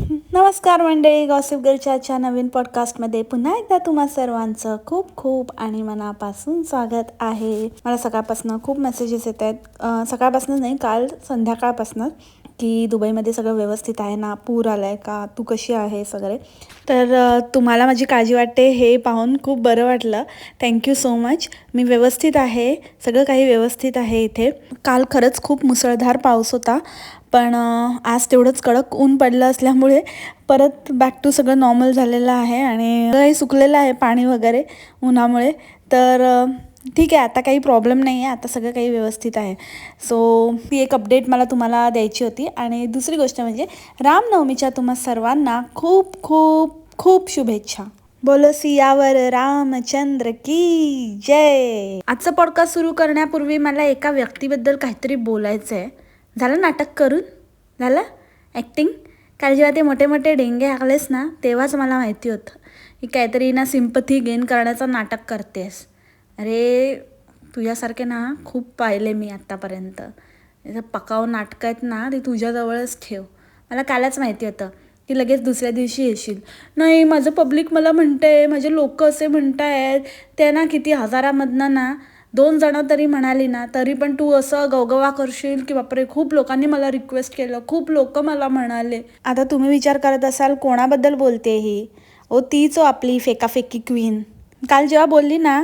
नमस्कार मंडळी, गॉसिप गर्लच्या नवीन पॉडकास्टमध्ये पुन्हा एकदा तुम्हा सर्वांचं खूप खूप आणि मनापासून स्वागत आहे. मला सकाळपासून खूप मेसेजेस येत आहेत, सकाळपासून नाही, काल संध्याकाळपासून, की दुबईमध्ये सगळं व्यवस्थित आहे ना, पूर आला आहे का, तू कशी आहेस वगैरे. तर तुम्हाला माझी काळजी वाटते हे पाहून खूप बरं वाटलं. Thank you so much. मी व्यवस्थित आहे, सगळं काही व्यवस्थित आहे इथे. काल खरंच खूप मुसळधार पाऊस होता, पण आज तेवढंच कडक ऊन पडलं असल्यामुळे परत बॅक टू सगळं नॉर्मल झालेलं आहे आणि काही सुकलेलं आहे पाणी वगैरे उन्हामुळे. तर ठीक आहे, आता काही प्रॉब्लेम नाही आहे, आता सगळं काही व्यवस्थित आहे. सो ती एक अपडेट मला तुम्हाला द्यायची होती. आणि दुसरी गोष्ट म्हणजे रामनवमीच्या तुम्हा सर्वांना खूप खूप खूप शुभेच्छा. बोलो सियावर रामचंद्र की जय. आजचं पॉडकास्ट सुरू करण्यापूर्वी मला एका व्यक्तीबद्दल काहीतरी बोलायचं आहे. झालं नाटक करून, झालं ॲक्टिंग. काल जेव्हा ते मोठे मोठे डेंगे हाकलेस ना, तेव्हाच मला माहिती होतं की काहीतरी ना सिम्पथी गेन करण्याचं नाटक करतेस. अरे तुझ्यासारखे ना खूप पाहिले मी आत्तापर्यंत. पकाव नाटकं आहेत ना, ते तुझ्याजवळच ठेव. मला कालच माहिती होतं की लगेच दुसऱ्या दिवशी येशील. नाही, माझं पब्लिक मला म्हणते, माझे लोक असे म्हणत आहेत, ते ना किती हजारामधनं ना 2 जणं तरी म्हणाली ना, तरी पण तू असं गवगवा करशील की बापरे खूप लोकांनी मला रिक्वेस्ट केलं, खूप लोक मला म्हणाले. आता तुम्ही विचार करत असाल कोणाबद्दल बोलते ही. तीच आपली फेकाफेकी क्वीन. काल जेव्हा बोलली ना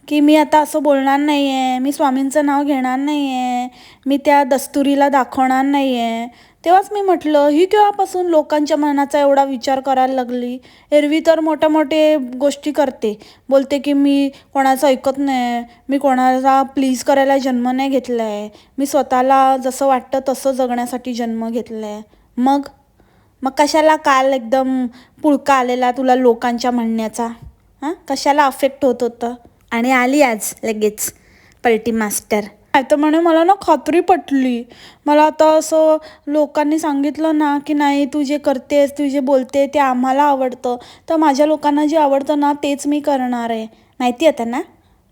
की मी आता असं बोलणार नाही आहे, मी स्वामींचं नाव घेणार नाही आहे, मी त्या दस्तुरीला दाखवणार नाही आहे, तेव्हाच मी म्हटलं ही केव्हापासून लोकांच्या मनाचा एवढा विचार करायला लागली. एरवी तर मोठ्या मोठे गोष्टी करते, बोलते की मी कोणाचं ऐकत नाही, मी कोणाला प्लीज करायला जन्म नाही घेतला आहे, मी स्वतःला जसं वाटतं तसं जगण्यासाठी जन्म घेतला आहे. मग कशाला काल एकदम पुळका आलेला तुला लोकांच्या म्हणण्याचा? कशाला अफेक्ट होत होतं? आणि आली आज लगेच पलटी मास्टर. तर म्हणे मला ना खात्री पटली. मला आता असं लोकांनी सांगितलं ना की नाही, तू जे करतेस, तू जे बोलते ते आम्हाला आवडतं, तर माझ्या लोकांना जे आवडतं ना तेच मी करणार आहे. माहिती होतं ना?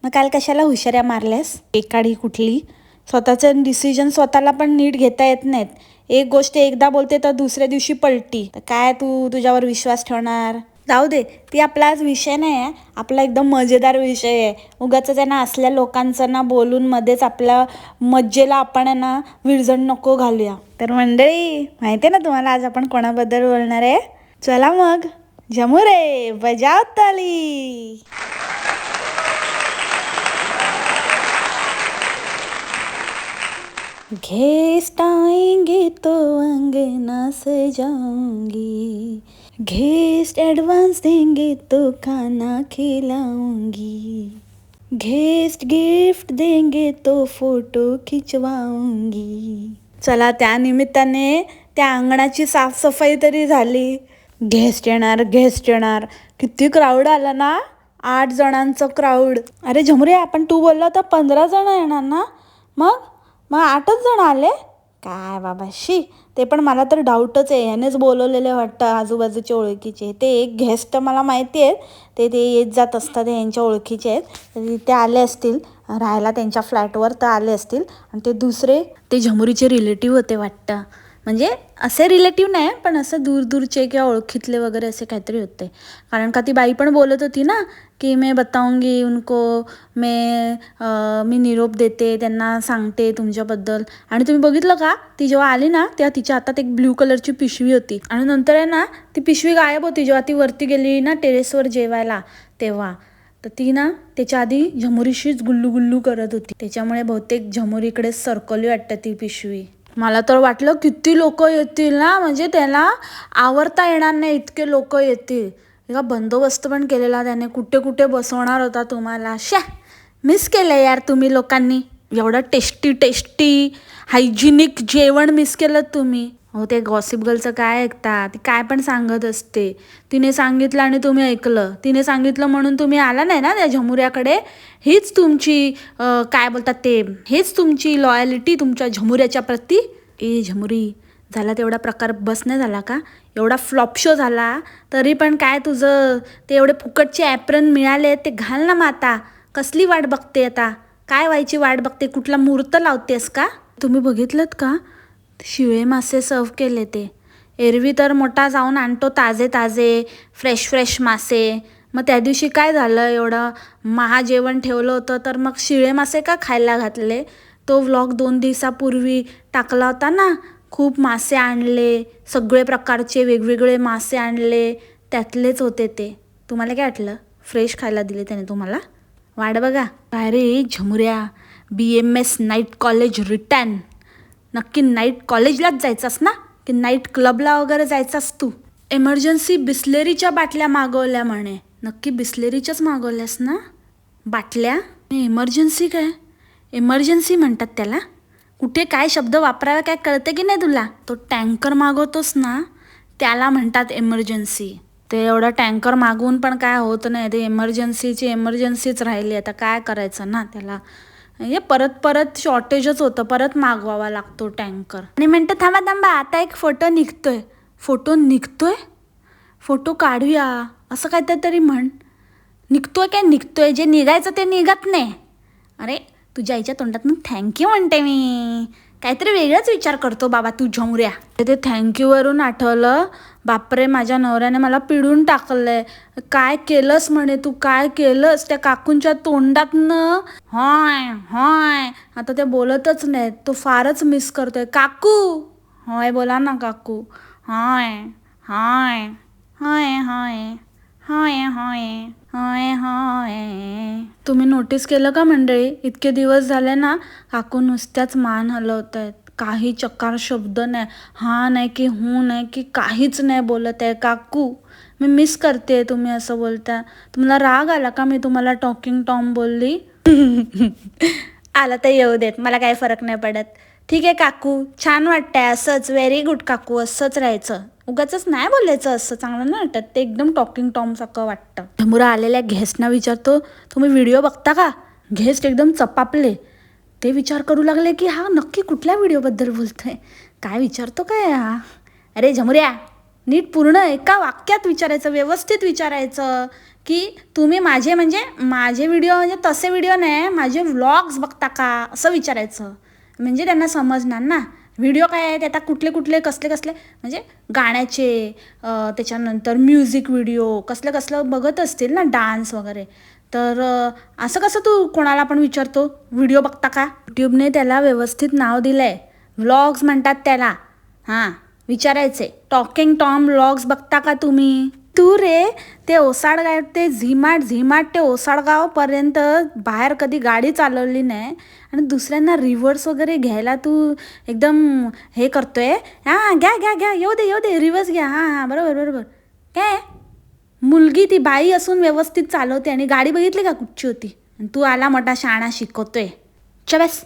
मग काल कशाला हुशाऱ्या मारल्यास? एकाडी कुठली. स्वतःचं डिसिजन स्वतःला पण नीट घेता येत नाहीत. एक गोष्ट एकदा बोलते तर दुसऱ्या दिवशी पलटी. तर काय तू तुझ्यावर विश्वास ठेवणार? जाऊ दे, ती आपला आज विषय नाही आहे. आपला एकदम मजेदार विषय आहे. उगाच त्यांना असल्या लोकांचं ना बोलून मध्येच आपल्या मज्जेला आपण ना विरजण नको घालूया. तर मंडळी, माहिती आहे ना तुम्हाला आज आपण कोणाबद्दल बोलणार आहे? चला मग जमू रे, बजाव ताली. गेस्ट आएंगे तो अंगना सजाऊंगी, गेस्ट एडवांस देंगे तो खाना खिलाऊंगी, गेस्ट गिफ्ट देंगे तो फोटो खिंचवाऊंगी. चला, त्या निमित्ताने त्या अंगणाची साफसफाई तरी झाली. गेस्ट येणार. किती क्राऊड आला ना, 8 जणांचं क्राऊड. अरे झमुरे, आपण तू बोलला तर 15 जण येणार ना, मग 8च जण आले. काय बाबा शी, ते पण मला तर डाऊटच आहे. ह्यानेच बोलवलेले वाटतं आजूबाजूचे ओळखीचे. ते एक गेस्ट मला माहिती आहे, ते येत जात असतात, यांच्या ओळखीचे आहेत. ते आले असतील राहायला त्यांच्या फ्लॅटवर, तर आले असतील. आणि ते दुसरे ते झमुरीचे रिलेटिव्ह होते वाटतं. म्हणजे असे रिलेटिव्ह नाही, पण असं दूरचे किंवा ओळखीतले वगैरे असे काहीतरी होते. कारण का ती बाई पण बोलत होती ना की मैं बताऊंगी उनको, मी निरोप देते, त्यांना सांगते तुमच्याबद्दल. आणि तुम्ही बघितलं का, ती जेव्हा आली ना तेव्हा तिच्या हातात एक ब्ल्यू कलरची पिशवी होती. आणि नंतर आहे ना ती पिशवी गायब होती जेव्हा ती वरती गेली ना टेरेसवर जेवायला तेव्हा. तर ती ना त्याच्या आधी झमुरीशीच गुल्लू करत होती. त्याच्यामुळे बहुतेक झमुरीकडे सरकवली वाटतं ती पिशवी. मला तर वाटलं किती लोक येतील ना, म्हणजे त्याला आवरता येणार नाही इतके लोक येतील. एका बंदोबस्त पण केलेला त्याने, कुठे कुठे बसवणार होता तुम्हाला. मिस केलं यार तुम्ही लोकांनी. एवढं टेस्टी हायजिनिक जेवण मिस केलं तुम्ही. हो, ते गॉसिप गर्लचं काय ऐकता, ती काय पण सांगत असते. तिने सांगितलं आणि तुम्ही ऐकलं. तिने सांगितलं म्हणून तुम्ही आला नाही ना त्या झमुऱ्याकडे. हीच तुमची काय बोलतात ते, हेच तुमची लॉयलिटी तुमच्या झमुऱ्याच्या प्रती. ए झमुरी, झाला तेवढा प्रकार बस नाही झाला का? एवढा फ्लॉप शो झाला तरी पण काय तुझं ते एवढे फुकटचे ॲप्रन मिळाले ते घाल ना. माता कसली वाट बघते आता? काय व्हायची वाट बघते? कुठला मुहूर्त लावतेस का? तुम्ही बघितलं का, शिळे मासे सर्व केले ते. एरवी तर मोठा जाऊन आणतो ताजे ताजे फ्रेश फ्रेश मासे. मग त्या दिवशी काय झालं, एवढं महाजेवण ठेवलं होतं तर मग शिळे मासे का खायला घातले. तो व्लॉग 2 दिवसापूर्वी टाकला होता ना. खूप मासे आणले, सगळे प्रकारचे वेगवेगळे मासे आणले, त्यातलेच होते ते. तुम्हाला काय वाटलं फ्रेश खायला दिले त्याने तुम्हाला? वाट बघा. काय रे झमुऱ्या, BMS नाईट कॉलेज रिटर्न. नक्की नाईट कॉलेजलाच जायचास ना, की नाईट क्लबला वगैरे जायचास तू? एमर्जन्सी बिस्लेरीच्या बाटल्या मागवल्या म्हणे. नक्की बिस्लेरीच्याच मागवल्यास ना बाटल्या? एमर्जन्सी काय? एमर्जन्सी म्हणतात त्याला? कुठे काय शब्द वापरावे काय कळते की नाही तुला? तो टँकर मागवतोस ना, त्याला म्हणतात एमर्जन्सी. ते एवढा टँकर मागवून पण काय होत नाही. ते एमर्जन्सीची एमर्जन्सीच राहिली. आता काय करायचं ना त्याला. हे परत परत शॉर्टेजच होतं, परत मागवावा लागतो टँकर. आणि म्हणतं थांबा थांबा, आता एक फोटो निघतोय. फोटो काढूया असं काय तरी म्हण. निघतोय काय निघतोय? जे निघायचं ते निघत नाही. अरे तुझ्या आईच्या तोंडातून थँक्यू म्हणते मी. काहीतरी वेगळाच विचार करतो बाबा तू झमुऱ्या. ते थँक्यूवरून आठवलं, बापरे माझ्या नवऱ्याने मला पिडून टाकलंय. काय केलंस म्हणे तू, काय केलंस? त्या काकूंच्या तोंडातनं होय होय. आता ते बोलतच नाहीत. तो फारच मिस करतोय. काकू होय बोला ना काकू. होय होय होय होय होय होय होय होय. तुम्ही नोटीस केलं का मंडळी, इतके दिवस झाले ना काकू नुसत्याच मान हलवत आहेत. काही चकार शब्द नाही, हा नाही की हू नाही की काहीच नाही बोलत आहे काकू. मी मिस करते तुम्ही असं बोलता. तुम्हाला राग आला का मी तुम्हाला टॉकिंग टॉम बोलली? आला तर येऊ देत, मला काही फरक नाही पडत. ठीक आहे काकू, छान वाटतंय असंच. व्हेरी गुड काकू, असंच राहायचं. उगाचच नाही बोलायचं असं, चांगलं नाही वाटत. ते एकदम टॉकिंग टॉम सारखं वाटतं. झमुरा आलेल्या गेस्टना विचारतो, तुम्ही व्हिडिओ बघता का? गेस्ट एकदम चपापले. ते विचार करू लागले की हा नक्की कुठल्या व्हिडिओबद्दल बोलतोय. काय विचारतो काय हा? अरे झमुऱ्या, नीट पूर्ण एका वाक्यात विचारायचं, व्यवस्थित विचारायचं की तुम्ही माझे व्हिडिओ म्हणजे तसे व्हिडिओ नाही, माझे व्लॉग्स बघता का असं विचारायचं. म्हणजे त्यांना समजणार ना व्हिडिओ काय आहे ते. आता कुठले कुठले कसले कसले म्हणजे गाण्याचे, त्याच्यानंतर म्युझिक व्हिडिओ कसलं बघत असतील ना, डान्स वगैरे. तर असं कसं तू कोणाला पण विचारतो व्हिडिओ बघता का? यूट्यूबने त्याला व्यवस्थित नाव दिलं आहे, व्लॉग्स म्हणतात त्याला. हां विचारायचे, टॉकिंग टॉम व्लॉग्स बघता का तुम्ही? तू रे ते ओसाडगाव, ते झिमाट ते ओसाडगावपर्यंत बाहेर कधी गाडी चालवली नाही आणि दुसऱ्यांना रिव्हर्स वगैरे घ्यायला तू एकदम हे करतोय. हां घ्या येऊ दे रिव्हर्स घ्या. हां बरोबर. काय मुलगी ती बाई असून व्यवस्थित चालवते आणि गाडी बघितली का कुठची होती, आणि तू आला मोठा शाणा शिकवतोय. चबस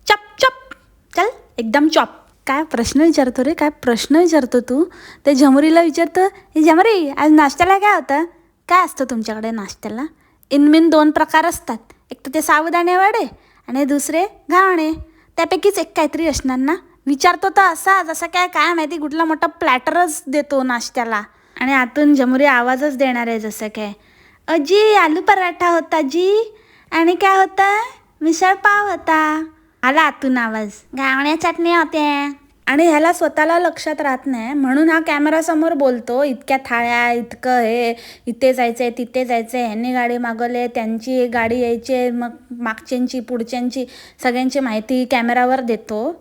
चप चल एकदम चॉप. काय प्रश्न विचारतो रे, काय प्रश्न विचारतो तू? ते झमुरीला विचारतं, हे झमुरी आज नाश्त्याला काय होतं? काय असतं तुमच्याकडे नाश्त्याला? इनमिन 2 प्रकार असतात, एक तर ते साबुदाणे वडे आणि दुसरे घावणे. त्यापैकीच एक काहीतरी असणार ना. विचारतो तर असा जसं काय माहिती कुठला मोठा प्लॅटरच देतो नाश्त्याला. आणि आतून झमुरी आवाजच देणार आहे जसं काय, अजी आलू पराठा होता जी, आणि काय होता, मिसळ पाव होता. आला आतून आवाज, घावण्या चटणी होते. आणि ह्याला स्वतःला लक्षात राहत नाही म्हणून हा कॅमेरासमोर बोलतो. इतक्या थाळ्या, इतकं हे, इथे जायचंय तिथे जायचंय, ह्यांनी गाडी मागवले, त्यांची गाडी यायची, मग मागच्यांची पुढच्यांची सगळ्यांची माहिती कॅमेरावर देतो.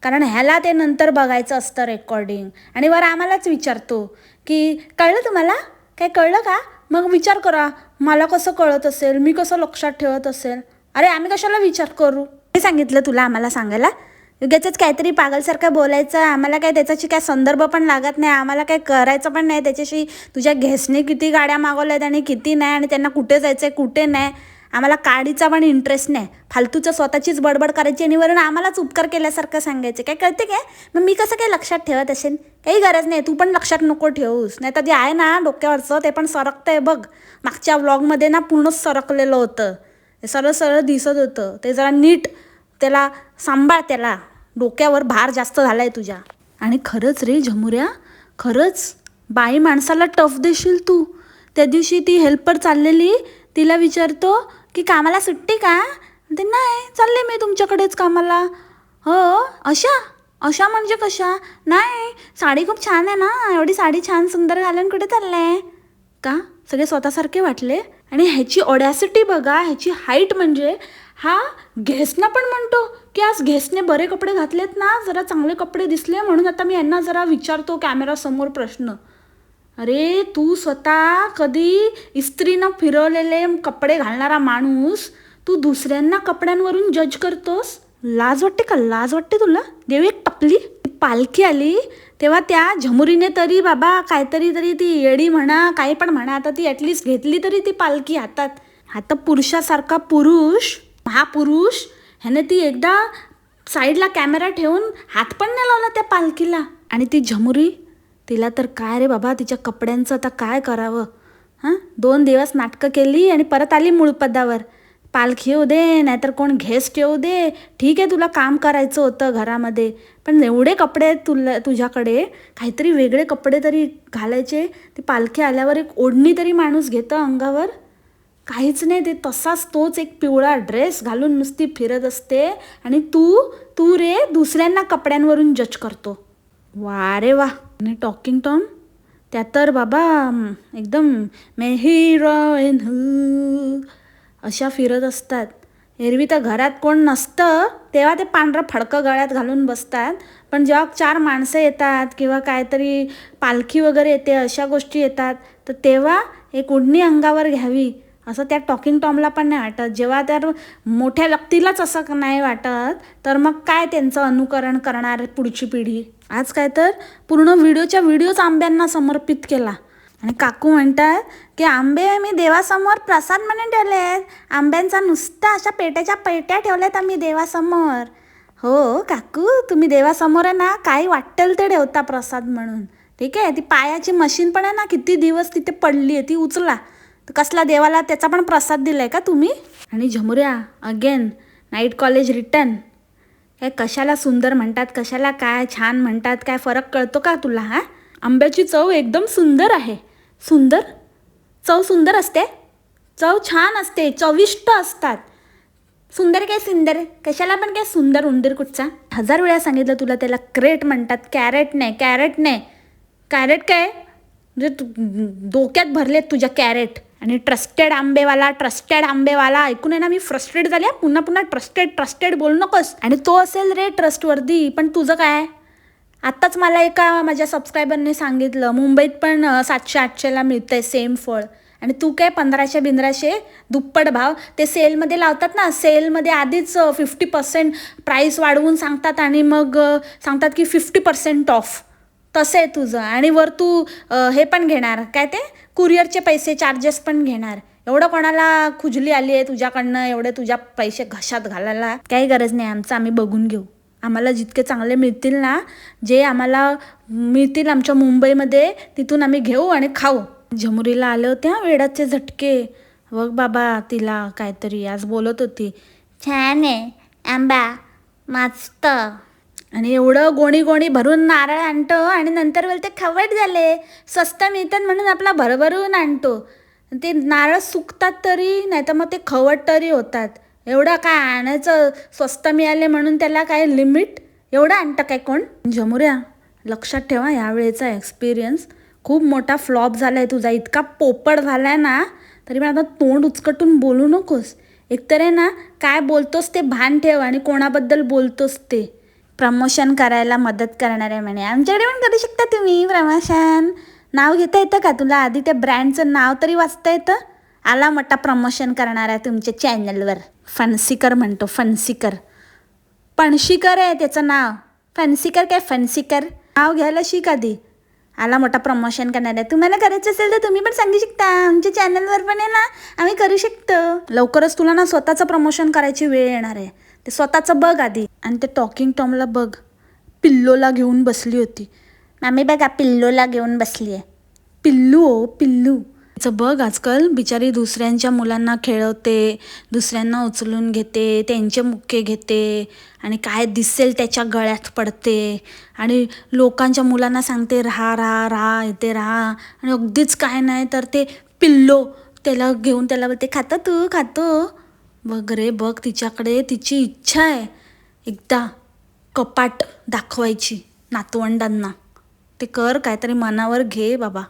कारण ह्याला ते नंतर बघायचं असतं रेकॉर्डिंग. आणि वर आम्हालाच विचारतो की कळलं तुम्हाला, काय कळलं का? मग विचार करा, मला कसं कळत असेल, मी कसं लक्षात ठेवत असेल. अरे आम्ही कशाला विचार करू? मी सांगितलं तुला आम्हाला सांगायला? उगाचच काहीतरी पागलसारखं बोलायचं. आम्हाला काय त्याच्याशी काय संदर्भ पण लागत नाही, आम्हाला काय करायचं पण नाही त्याच्याशी. तुझ्या घेसने किती गाड्या मागवल्यात आणि किती नाही, आणि त्यांना कुठे जायचं आहे कुठे नाही, आम्हाला काडीचा पण इंटरेस्ट नाही. फालतूचं स्वतःचीच बडबड करायची आणि वरून आम्हालाच उपकार केल्यासारखं सांगायचं. काय कळते काय? मग मी कसं काय लक्षात ठेवत असेल? काही गरज नाही, तू पण लक्षात नको ठेवूस. नाही तर जे आहे ना डोक्यावरचं ते पण सरकतंय बघ. मागच्या व्लॉगमध्ये ना पूर्णच सरकलेलं होतं, सरळ दिसत होतं. ते जरा नीट त्याला सांभाळ, त्याला डोक्यावर भार जास्त झाला आहे तुझ्या. आणि खरंच रे झमुऱ्या, खरंच बाई माणसाला टफ देशील तू. त्या दिवशी ती हेल्पर चाललेली, तिला विचारतो की कामाला सुट्टी का? ते नाही, चालले मी तुमच्याकडेच कामाला. हो अशा अशा म्हणजे कशा? नाही, साडी खूप छान आहे ना, एवढी साडी छान सुंदर घालून कुठे चाललंय का? सगळे स्वतःसारखे वाटले. आणि ह्याची ऑडॅसिटी बघा, ह्याची हाईट म्हणजे हा घेसना पण म्हणतो की आज घेसने बरे कपडे घातलेत ना, जरा चांगले कपडे दिसले म्हणून आता मी यांना जरा विचारतो कॅमेरासमोर प्रश्न. अरे तू स्वतः कधी इस्त्रीनं फिरवलेले कपडे घालणारा माणूस तू दुसऱ्यांना कपड्यांवरून जज करतोस? लाज वाटते का? लाज वाटते तुला? देव एक टपली. पालखी आली तेव्हा त्या झमुरीने तरी बाबा काहीतरी तरी ती येडी म्हणा काही पण म्हणा, आता ती ॲटलिस्ट घेतली तरी ती पालखी हातात. आता पुरुषासारखा पुरुष, महापुरुष, ह्याने ती एकदा साईडला कॅमेरा ठेवून हात पण नाही लावला त्या पालखीला. आणि ती झमुरी, तिला तर काय रे बाबा, तिच्या कपड्यांचं आता काय करावं. 2 दिवस नाटकं केली आणि परत आली मूळ पदावर. पालखी येऊ दे नाहीतर कोण गेस्ट येऊ दे, ठीक आहे तुला काम करायचं होतं घरामध्ये, पण एवढे कपडे तुझ्याकडे, काहीतरी वेगळे कपडे तरी घालायचे. ती पालखी आल्यावर एक ओढणी तरी माणूस घेतं अंगावर, काहीच नाही. ते तसाच तोच एक पिवळा ड्रेस घालून नुसती फिरत असते आणि तू रे दुसऱ्यांना कपड्यांवरून जज करतो. वा रे वा. आणि टॉकिंग टॉम त्या तर बाबा एकदम मैं हिरोईन हूँ अशा फिरत असतात. एरवी तर घरात कोण नसतं तेव्हा ते पांढरं फडकं गळ्यात घालून बसतात, पण जेव्हा 4 माणसं येतात किंवा काहीतरी पालखी वगैरे येते, अशा गोष्टी येतात, तर तेव्हा एक ओढणी अंगावर घ्यावी असं त्या टॉकिंग टॉमला पण नाही वाटत. जेव्हा त्या मोठ्या व्यक्तीलाच असं नाही वाटत, तर मग काय त्यांचं अनुकरण करणार पुढची पिढी. आज काय तर पूर्ण व्हिडिओच आंब्यांना समर्पित केला. आणि काकू म्हणतात की आंबे मी देवासमोर प्रसाद म्हणून ठेवलेत, आंब्यांचा नुसता अशा पेट्याच्या पेट्या ठेवल्यात आम्ही देवासमोर. हो काकू, तुम्ही देवासमोर आहे ना काही वाटेल ते ठेवता प्रसाद म्हणून, ठीक आहे. ती पायाची मशीन पण आहे ना, किती दिवस तिथे पडली आहे, ती उचला. तर कसला देवाला त्याचा पण प्रसाद दिलाय का तुम्ही? आणि झमुऱ्या अगेन नाईट कॉलेज रिटर्न. काय कशाला सुंदर म्हणतात, कशाला काय छान म्हणतात, काय फरक कळतो का तुला? आंब्याची चव एकदम सुंदर आहे. सुंदर? चव सुंदर असते? चव छान असते, चविष्ट असतात. सुंदर काय सुंदर, कशाला पण काय सुंदर उंदीर कुठचा. 1000 वेळा सांगितलं तुला त्याला क्रेट म्हणतात, कॅरेट नाही. कॅरेट काय म्हणजे डोक्यात भरलेत तुझ्या कॅरेट. आणि ट्रस्टेड आंबेवाला ऐकून आहे ना मी फ्रस्ट्रेट झाले. पुन्हा ट्रस्टेड बोलू नकोस. आणि तो असेल रे ट्रस्टवर्दी, पण तुझं काय? आत्ताच मला एका माझ्या सबस्क्रायबरने सांगितलं मुंबईत पण 700-800ला मिळतं आहे सेम फळ, आणि तू काय 1500-1500 दुप्पट भाव. ते सेलमध्ये लावतात ना, सेलमध्ये आधीच 50% प्राईस वाढवून सांगतात आणि मग सांगतात की 50% ऑफ. तसं आहे तुझं. आणि वर तू हे पण घेणार, काय ते कुरिअरचे पैसे चार्जेस पण घेणार. एवढं कोणाला खुजली आली आहे तुझ्याकडनं, एवढे तुझ्या पैसे घशात घालायला काही गरज नाही. आमचं आम्ही बघून घेऊ. आम्हाला जितके चांगले मिळतील ना, जे आम्हाला मिळतील आमच्या मुंबईमध्ये, तिथून आम्ही घेऊ आणि खाऊ. झमुरीला आले होते वेडाचे झटके. बघ बाबा, तिला काहीतरी आज बोलत होती, छान आहे आंबा, मस्त. आणि एवढं गोणी भरून नारळ आणतो आणि नंतर बोलते खवट झाले, स्वस्त मिळतात म्हणून आपला भरभरून आणतो. ते नारळ सुकतात तरी, नाही तर मग ते खवट तरी होतात. एवढं काय आणायचं, स्वस्त मिळाले म्हणून त्याला काय लिमिट? एवढं आणतं काय कोण? झमुऱ्या लक्षात ठेवा, यावेळेचा एक्सपिरियन्स खूप मोठा फ्लॉप झाला आहे तुझा. इतका पोपट झाला आहे ना, तरी पण आता तोंड उचकटून बोलू नकोस. एकतर आहे ना, काय बोलतोस ते भान ठेव आणि कोणाबद्दल बोलतोस ते. प्रमोशन करायला मदत करणार आहे म्हणे, आमच्याकडे पण करू शकता तुम्ही प्रमोशन. नाव घेता येतं का तुला? आधी त्या ब्रँडचं नाव तरी वाचता येतं? आला मोठा प्रमोशन करणार आहे तुमच्या चॅनलवर. फन्सीकर म्हणतो, फन्सीकर. पणशीकर आहे त्याचं नाव, फन्सीकर काय फन्सीकर. नाव घ्यायला शिक आधी. आला मोठा प्रमोशन करणार आहे. तुम्हाला करायचं असेल तर तुम्ही पण सांगू शकता, आमच्या चॅनलवर पण आहे ना, आम्ही करू शकतो. लवकरच तुला ना स्वतःचं प्रमोशन करायची वेळ येणार आहे. ते स्वतःचं बघ आधी. आणि ते टॉकिंग टॉमला बघ, पिल्लोला घेऊन बसली होती. मामी बघा, पिल्लोला घेऊन बसली आहे. पिल्लू हो पिल्लू. तिचं बघ, आजकाल बिचारी दुसऱ्यांच्या मुलांना खेळवते, दुसऱ्यांना उचलून घेते, त्यांचे मुक्के घेते आणि काय दिसेल त्याच्या गळ्यात पडते आणि लोकांच्या मुलांना सांगते राहा इथे राहा. आणि अगदीच काय नाही तर ते पिल्लो त्याला घेऊन त्याला बोलते खातो. बघ रे बघ, तिच्याकडे तिची इच्छा आहे एकदा कपाट दाखवायची नातवंडांना. ते कर, काहीतरी मनावर घे बाबा.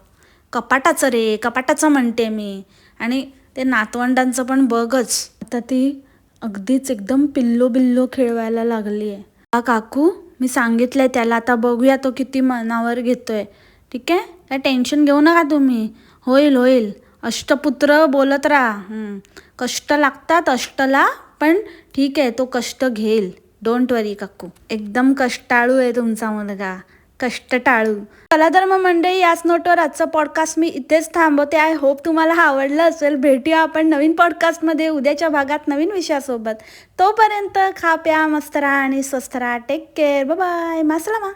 कपाटाचं रे, कपाटाचं म्हणते मी. आणि ते नातवंडांचं पण बघच. आता ती अगदीच एकदम पिल्लो बिल्लो खेळवायला लागली आहे. काकू मी सांगितलंय त्याला, आता बघूया तो किती मनावर घेतोय. ठीक आहे, काय टेन्शन घेऊ नका तुम्ही. होईल होईल. अष्टपुत्र बोलत राहा. कष्ट लागतात अष्टला, पण ठीक आहे, तो कष्ट घेईल. डोंट वरी काकू. एकदम कष्टाळू आहे तुमचा मुलगा, कष्ट टाळू. चला तर मग मंडळी, याच नोटवर आजचा पॉडकास्ट मी इथेच थांबवते. आय होप तुम्हाला हा आवडला असेल. भेटूया आपण नवीन पॉडकास्टमध्ये उद्याच्या भागात नवीन विषयासोबत. तोपर्यंत खा प्या मस्त राहा आणि स्वस्थ राहा. Take care. Bye bye. मासलामा.